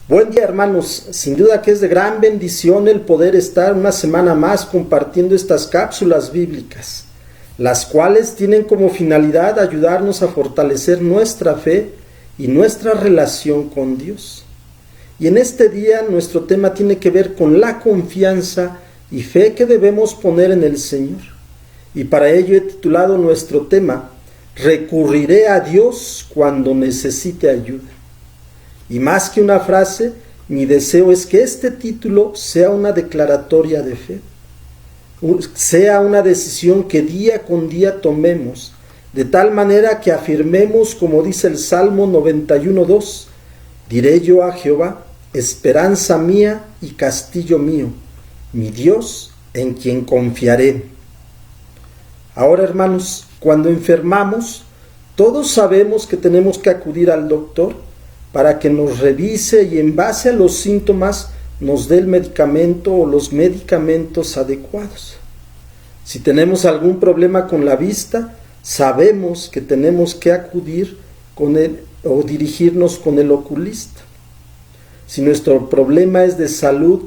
Buen día, hermanos. Sin duda que es de gran bendición el poder estar una semana más compartiendo estas cápsulas bíblicas, las cuales tienen como finalidad ayudarnos a fortalecer nuestra fe y nuestra relación con Dios. Y en este día nuestro tema tiene que ver con la confianza y fe que debemos poner en el Señor. Y para ello he titulado nuestro tema, Recurriré a Dios cuando necesite ayuda. Y más que una frase, mi deseo es que este título sea una declaratoria de fe, sea una decisión que día con día tomemos, de tal manera que afirmemos, como dice el Salmo 91:2, diré yo a Jehová, esperanza mía y castillo mío, mi Dios en quien confiaré. Ahora, hermanos, cuando enfermamos, todos sabemos que tenemos que acudir al doctor para que nos revise y en base a los síntomas nos dé el medicamento o los medicamentos adecuados. Si tenemos algún problema con la vista, sabemos que tenemos que acudir con él o dirigirnos con el oculista. Si nuestro problema es de salud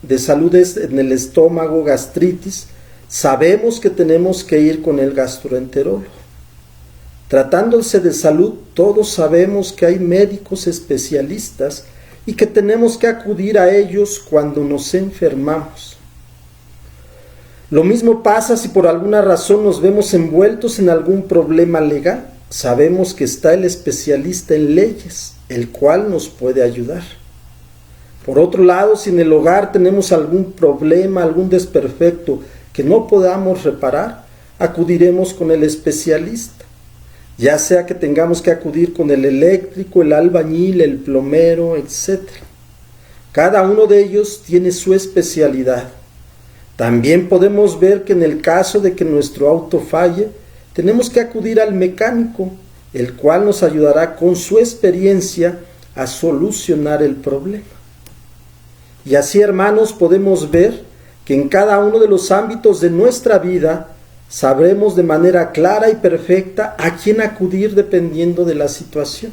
es en el estómago, gastritis, sabemos que tenemos que ir con el gastroenterólogo. Tratándose de salud, todos sabemos que hay médicos especialistas y que tenemos que acudir a ellos cuando nos enfermamos. Lo mismo pasa si por alguna razón nos vemos envueltos en algún problema legal. Sabemos que está el especialista en leyes, el cual nos puede ayudar. Por otro lado, si en el hogar tenemos algún problema, algún desperfecto que no podamos reparar, acudiremos con el especialista. Ya sea que tengamos que acudir con el eléctrico, el albañil, el plomero, etc. Cada uno de ellos tiene su especialidad. También podemos ver que en el caso de que nuestro auto falle, tenemos que acudir al mecánico, el cual nos ayudará con su experiencia a solucionar el problema. Y así, hermanos, podemos ver que en cada uno de los ámbitos de nuestra vida sabremos de manera clara y perfecta a quién acudir dependiendo de la situación.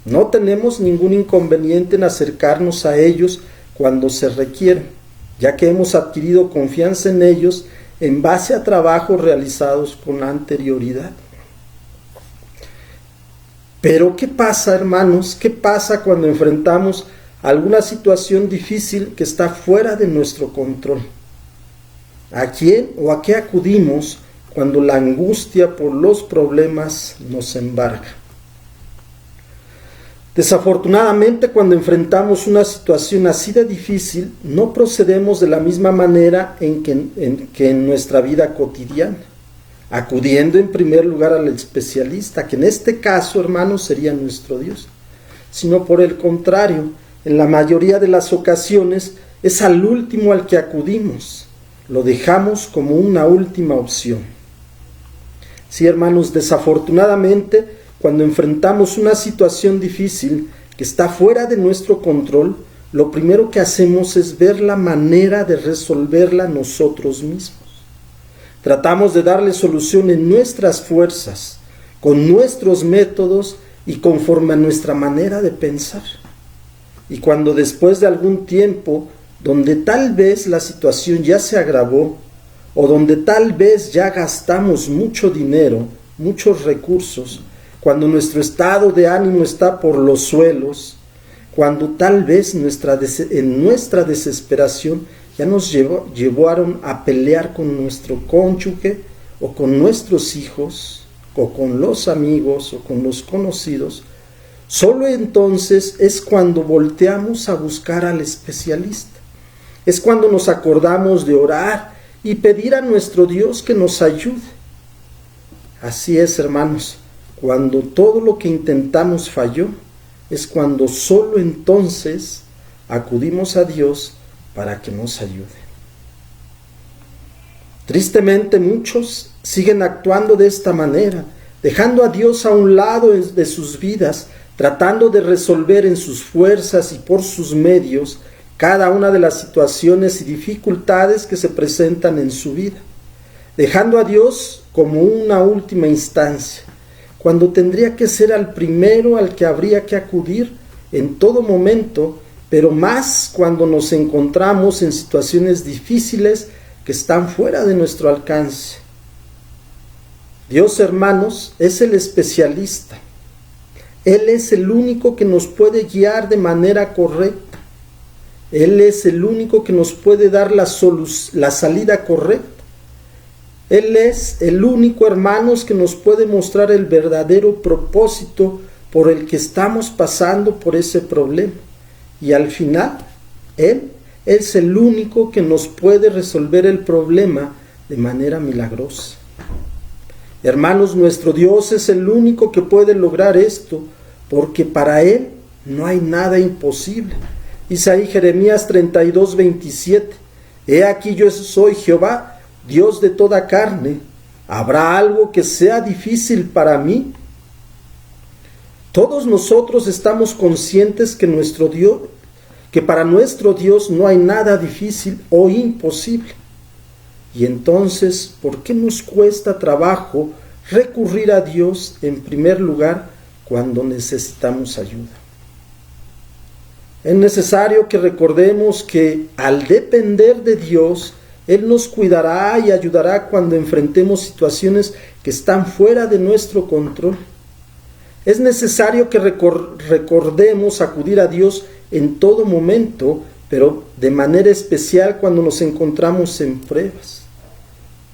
No tenemos ningún inconveniente en acercarnos a ellos cuando se requieren, ya que hemos adquirido confianza en ellos en base a trabajos realizados con anterioridad. Pero ¿qué pasa, hermanos? ¿Qué pasa cuando enfrentamos alguna situación difícil que está fuera de nuestro control? ¿A quién o a qué acudimos cuando la angustia por los problemas nos embarga? Desafortunadamente, cuando enfrentamos una situación así de difícil, no procedemos de la misma manera que en nuestra vida cotidiana, acudiendo en primer lugar al especialista, que en este caso, hermanos, sería nuestro Dios, sino por el contrario, en la mayoría de las ocasiones es al último al que acudimos. Lo dejamos como una última opción. Sí, hermanos, desafortunadamente, cuando enfrentamos una situación difícil que está fuera de nuestro control, lo primero que hacemos es ver la manera de resolverla nosotros mismos. Tratamos de darle solución en nuestras fuerzas, con nuestros métodos y conforme a nuestra manera de pensar. Y cuando después de algún tiempo, donde tal vez la situación ya se agravó, o donde tal vez ya gastamos mucho dinero, muchos recursos, cuando nuestro estado de ánimo está por los suelos, cuando tal vez en nuestra desesperación ya nos llevaron a pelear con nuestro cónyuge, o con nuestros hijos, o con los amigos, o con los conocidos, solo entonces es cuando volteamos a buscar al especialista. Es cuando nos acordamos de orar y pedir a nuestro Dios que nos ayude. Así es, hermanos, cuando todo lo que intentamos falló, es cuando solo entonces acudimos a Dios para que nos ayude. Tristemente, muchos siguen actuando de esta manera, dejando a Dios a un lado de sus vidas, tratando de resolver en sus fuerzas y por sus medios cada una de las situaciones y dificultades que se presentan en su vida, dejando a Dios como una última instancia, cuando tendría que ser al primero al que habría que acudir en todo momento, pero más cuando nos encontramos en situaciones difíciles que están fuera de nuestro alcance. Dios, hermanos, es el especialista. Él es el único que nos puede guiar de manera correcta. Él es el único que nos puede dar la salida correcta. Él es el único, hermanos, que nos puede mostrar el verdadero propósito por el que estamos pasando por ese problema. Y al final, Él es el único que nos puede resolver el problema de manera milagrosa. Hermanos, nuestro Dios es el único que puede lograr esto, porque para Él no hay nada imposible. Dice ahí Jeremías 32:27, He aquí yo soy Jehová, Dios de toda carne. ¿Habrá algo que sea difícil para mí? Todos nosotros estamos conscientes que para nuestro Dios no hay nada difícil o imposible. Y entonces, ¿por qué nos cuesta trabajo recurrir a Dios en primer lugar cuando necesitamos ayuda? Es necesario que recordemos que al depender de Dios, Él nos cuidará y ayudará cuando enfrentemos situaciones que están fuera de nuestro control. Es necesario que recordemos acudir a Dios en todo momento, pero de manera especial cuando nos encontramos en pruebas.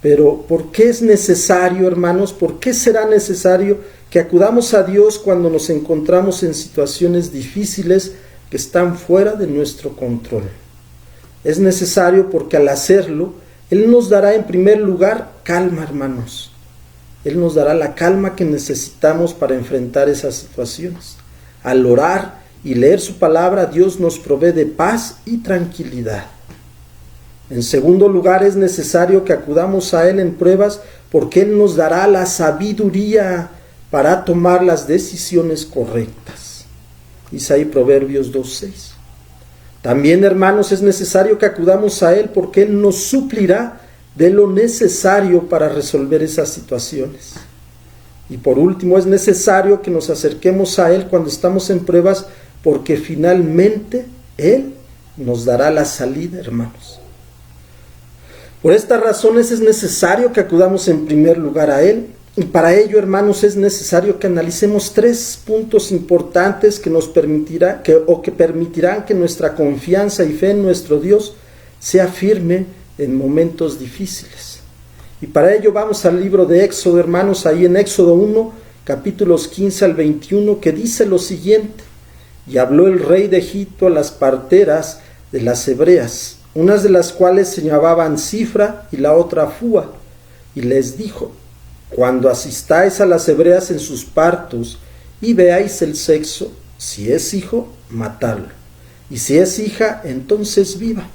Pero ¿por qué es necesario, hermanos? ¿Por qué será necesario que acudamos a Dios cuando nos encontramos en situaciones difíciles que están fuera de nuestro control? Es necesario porque al hacerlo, Él nos dará en primer lugar calma, hermanos. Él nos dará la calma que necesitamos para enfrentar esas situaciones. Al orar y leer su palabra, Dios nos provee de paz y tranquilidad. En segundo lugar, es necesario que acudamos a Él en pruebas porque Él nos dará la sabiduría para tomar las decisiones correctas. Dice ahí Proverbios 2:6. También, hermanos, es necesario que acudamos a Él porque Él nos suplirá de lo necesario para resolver esas situaciones. Y por último, es necesario que nos acerquemos a Él cuando estamos en pruebas porque finalmente Él nos dará la salida, hermanos. Por estas razones es necesario que acudamos en primer lugar a Él, y para ello, hermanos, es necesario que analicemos 3 puntos importantes que permitirán que nuestra confianza y fe en nuestro Dios sea firme en momentos difíciles. Y para ello vamos al libro de Éxodo, hermanos, ahí en Éxodo 1, capítulos 15 al 21, que dice lo siguiente: Y habló el rey de Egipto a las parteras de las hebreas, unas de las cuales se llamaban Cifra y la otra Fúa, y les dijo: Cuando asistáis a las hebreas en sus partos y veáis el sexo, si es hijo, matadlo, y si es hija, entonces viva.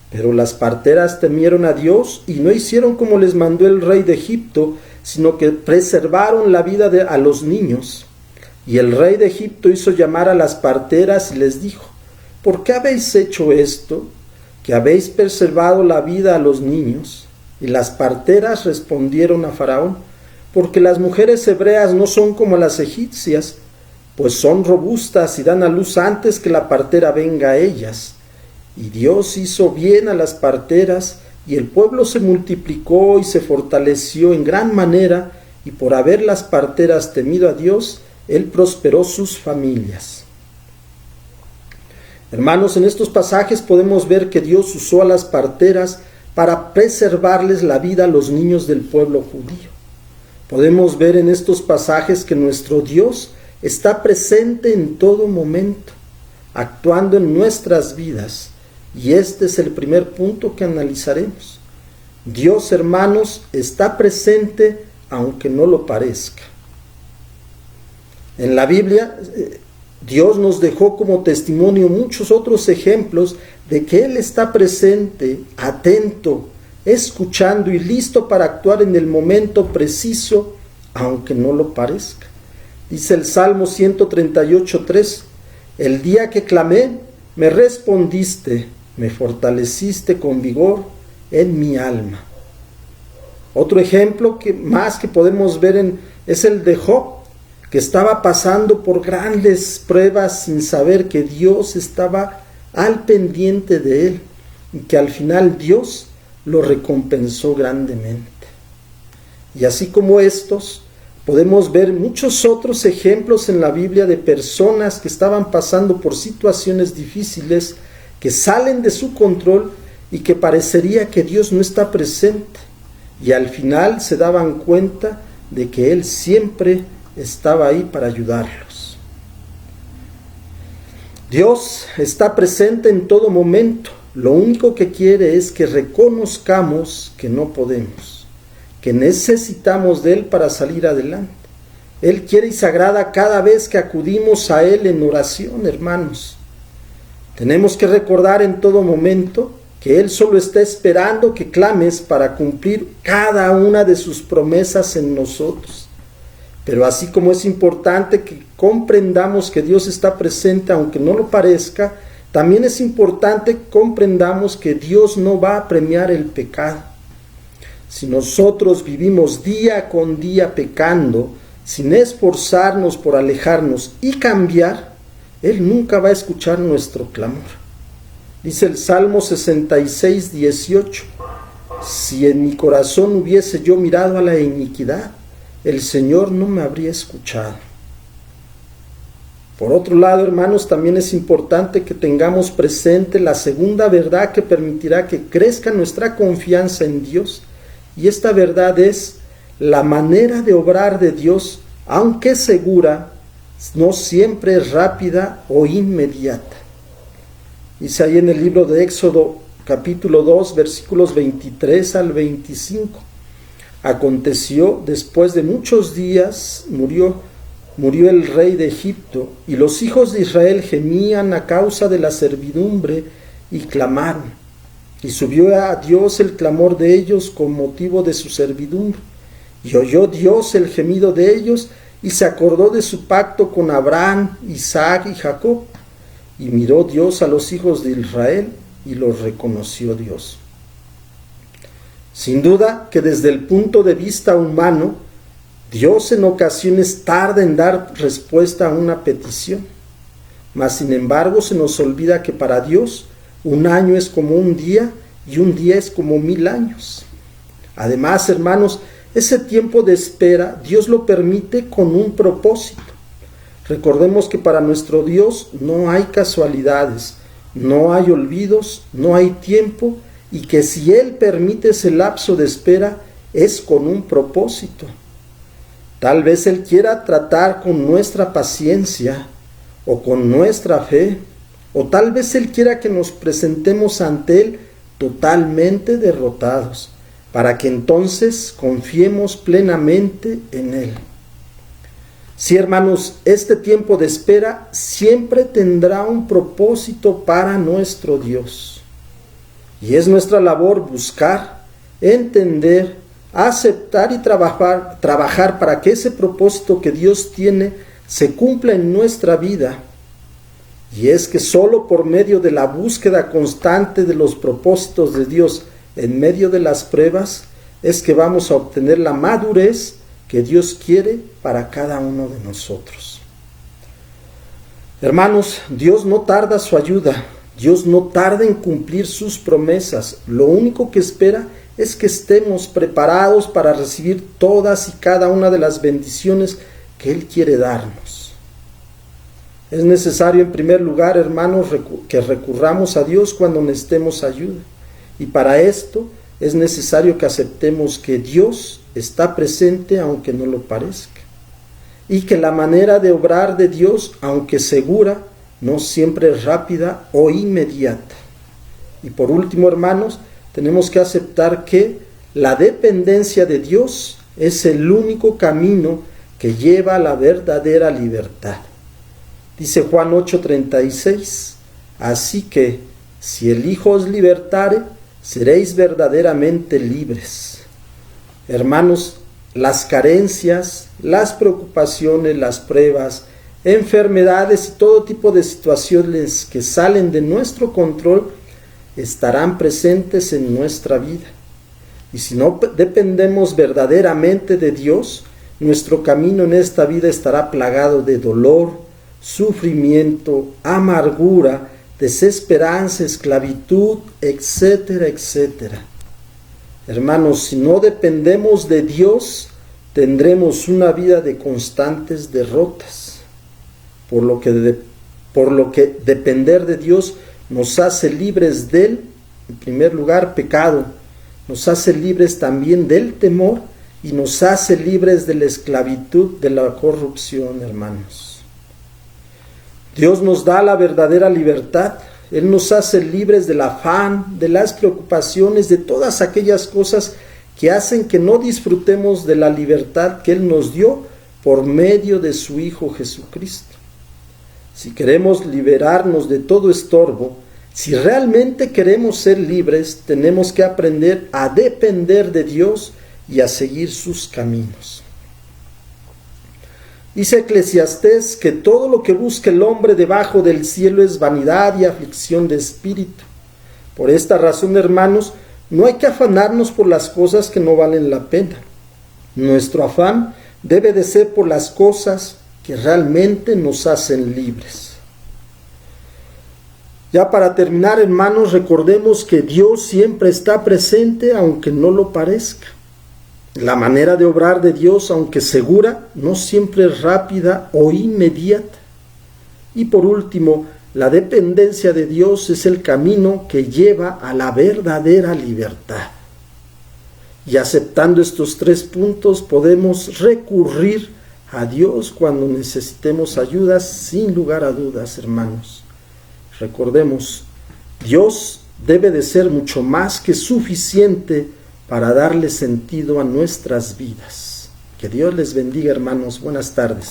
Pero las parteras temieron a Dios y no hicieron como les mandó el rey de Egipto, sino que preservaron la vida a los niños. Y el rey de Egipto hizo llamar a las parteras y les dijo: ¿Por qué habéis hecho esto, que habéis preservado la vida a los niños? Y las parteras respondieron a Faraón: Porque las mujeres hebreas no son como las egipcias, pues son robustas y dan a luz antes que la partera venga a ellas. Y Dios hizo bien a las parteras, y el pueblo se multiplicó y se fortaleció en gran manera, y por haber las parteras temido a Dios, Él prosperó sus familias. Hermanos, en estos pasajes podemos ver que Dios usó a las parteras para preservarles la vida a los niños del pueblo judío. Podemos ver en estos pasajes que nuestro Dios está presente en todo momento, actuando en nuestras vidas. Y este es el primer punto que analizaremos. Dios, hermanos, está presente aunque no lo parezca. En la Biblia, Dios nos dejó como testimonio muchos otros ejemplos de que Él está presente, atento, escuchando y listo para actuar en el momento preciso, aunque no lo parezca. Dice el Salmo 138:3, El día que clamé, me respondiste, me fortaleciste con vigor en mi alma. Otro ejemplo que podemos ver es el de Job, que estaba pasando por grandes pruebas sin saber que Dios estaba al pendiente de él y que al final Dios lo recompensó grandemente. Y así como estos, podemos ver muchos otros ejemplos en la Biblia de personas que estaban pasando por situaciones difíciles, que salen de su control y que parecería que Dios no está presente. Y al final se daban cuenta de que Él siempre estaba ahí para ayudarlos. Dios está presente en todo momento. Lo único que quiere es que reconozcamos que no podemos, que necesitamos de Él para salir adelante. Él quiere y se agrada cada vez que acudimos a Él en oración, hermanos. Tenemos que recordar en todo momento que Él solo está esperando que clames para cumplir cada una de sus promesas en nosotros. Pero así como es importante que comprendamos que Dios está presente aunque no lo parezca, también es importante que comprendamos que Dios no va a premiar el pecado. Si nosotros vivimos día con día pecando, sin esforzarnos por alejarnos y cambiar, Él nunca va a escuchar nuestro clamor. Dice el Salmo 66, 18, si en mi corazón hubiese yo mirado a la iniquidad, el Señor no me habría escuchado. Por otro lado, hermanos, también es importante que tengamos presente la segunda verdad que permitirá que crezca nuestra confianza en Dios. Y esta verdad es la manera de obrar de Dios, aunque segura, no siempre es rápida o inmediata. Dice ahí en el libro de Éxodo, capítulo 2, versículos 23 al 25. Aconteció, después de muchos días, murió el rey de Egipto, y los hijos de Israel gemían a causa de la servidumbre y clamaron. Y subió a Dios el clamor de ellos con motivo de su servidumbre. Y oyó Dios el gemido de ellos, y se acordó de su pacto con Abraham, Isaac y Jacob. Y miró Dios a los hijos de Israel, y los reconoció Dios. Sin duda que desde el punto de vista humano, Dios en ocasiones tarda en dar respuesta a una petición. Mas sin embargo se nos olvida que para Dios un año es como un día y un día es como 1000 años. Además, hermanos, ese tiempo de espera Dios lo permite con un propósito. Recordemos que para nuestro Dios no hay casualidades, no hay olvidos, no hay tiempo, y que si Él permite ese lapso de espera es con un propósito. Tal vez Él quiera tratar con nuestra paciencia o con nuestra fe, o tal vez Él quiera que nos presentemos ante Él totalmente derrotados, para que entonces confiemos plenamente en Él. Sí, hermanos, este tiempo de espera siempre tendrá un propósito para nuestro Dios. Y es nuestra labor buscar, entender, aceptar y trabajar para que ese propósito que Dios tiene se cumpla en nuestra vida. Y es que solo por medio de la búsqueda constante de los propósitos de Dios en medio de las pruebas es que vamos a obtener la madurez que Dios quiere para cada uno de nosotros. Hermanos, Dios no tarda su ayuda, Dios no tarda en cumplir sus promesas. Lo único que espera es que estemos preparados para recibir todas y cada una de las bendiciones que Él quiere darnos. Es necesario en primer lugar, hermanos, que recurramos a Dios cuando necesitemos ayuda. Y para esto es necesario que aceptemos que Dios está presente aunque no lo parezca. Y que la manera de obrar de Dios, aunque segura, no siempre es rápida o inmediata. Y por último, hermanos, tenemos que aceptar que la dependencia de Dios es el único camino que lleva a la verdadera libertad. Dice Juan 8:36, así que si el Hijo os libertare, seréis verdaderamente libres. Hermanos, las carencias, las preocupaciones, las pruebas, enfermedades y todo tipo de situaciones que salen de nuestro control estarán presentes en nuestra vida. Y si no dependemos verdaderamente de Dios, nuestro camino en esta vida estará plagado de dolor, sufrimiento, amargura, desesperanza, esclavitud, etcétera, etcétera. Hermanos, si no dependemos de Dios, tendremos una vida de constantes derrotas, por lo que depender de Dios nos hace libres del, en primer lugar, pecado, nos hace libres también del temor y nos hace libres de la esclavitud, de la corrupción, hermanos. Dios nos da la verdadera libertad. Él nos hace libres del afán, de las preocupaciones, de todas aquellas cosas que hacen que no disfrutemos de la libertad que Él nos dio por medio de su Hijo Jesucristo. Si queremos liberarnos de todo estorbo, si realmente queremos ser libres, tenemos que aprender a depender de Dios y a seguir sus caminos. Dice Eclesiastés que todo lo que busca el hombre debajo del cielo es vanidad y aflicción de espíritu. Por esta razón, hermanos, no hay que afanarnos por las cosas que no valen la pena. Nuestro afán debe de ser por las cosas que realmente nos hacen libres. Ya para terminar, hermanos, recordemos que Dios siempre está presente aunque no lo parezca. La manera de obrar de Dios, aunque segura, no siempre es rápida o inmediata. Y por último, la dependencia de Dios es el camino que lleva a la verdadera libertad. Y aceptando estos 3 puntos, podemos recurrir a Dios cuando necesitemos ayuda, sin lugar a dudas, hermanos. Recordemos, Dios debe de ser mucho más que suficiente para darle sentido a nuestras vidas. Que Dios les bendiga, hermanos. Buenas tardes.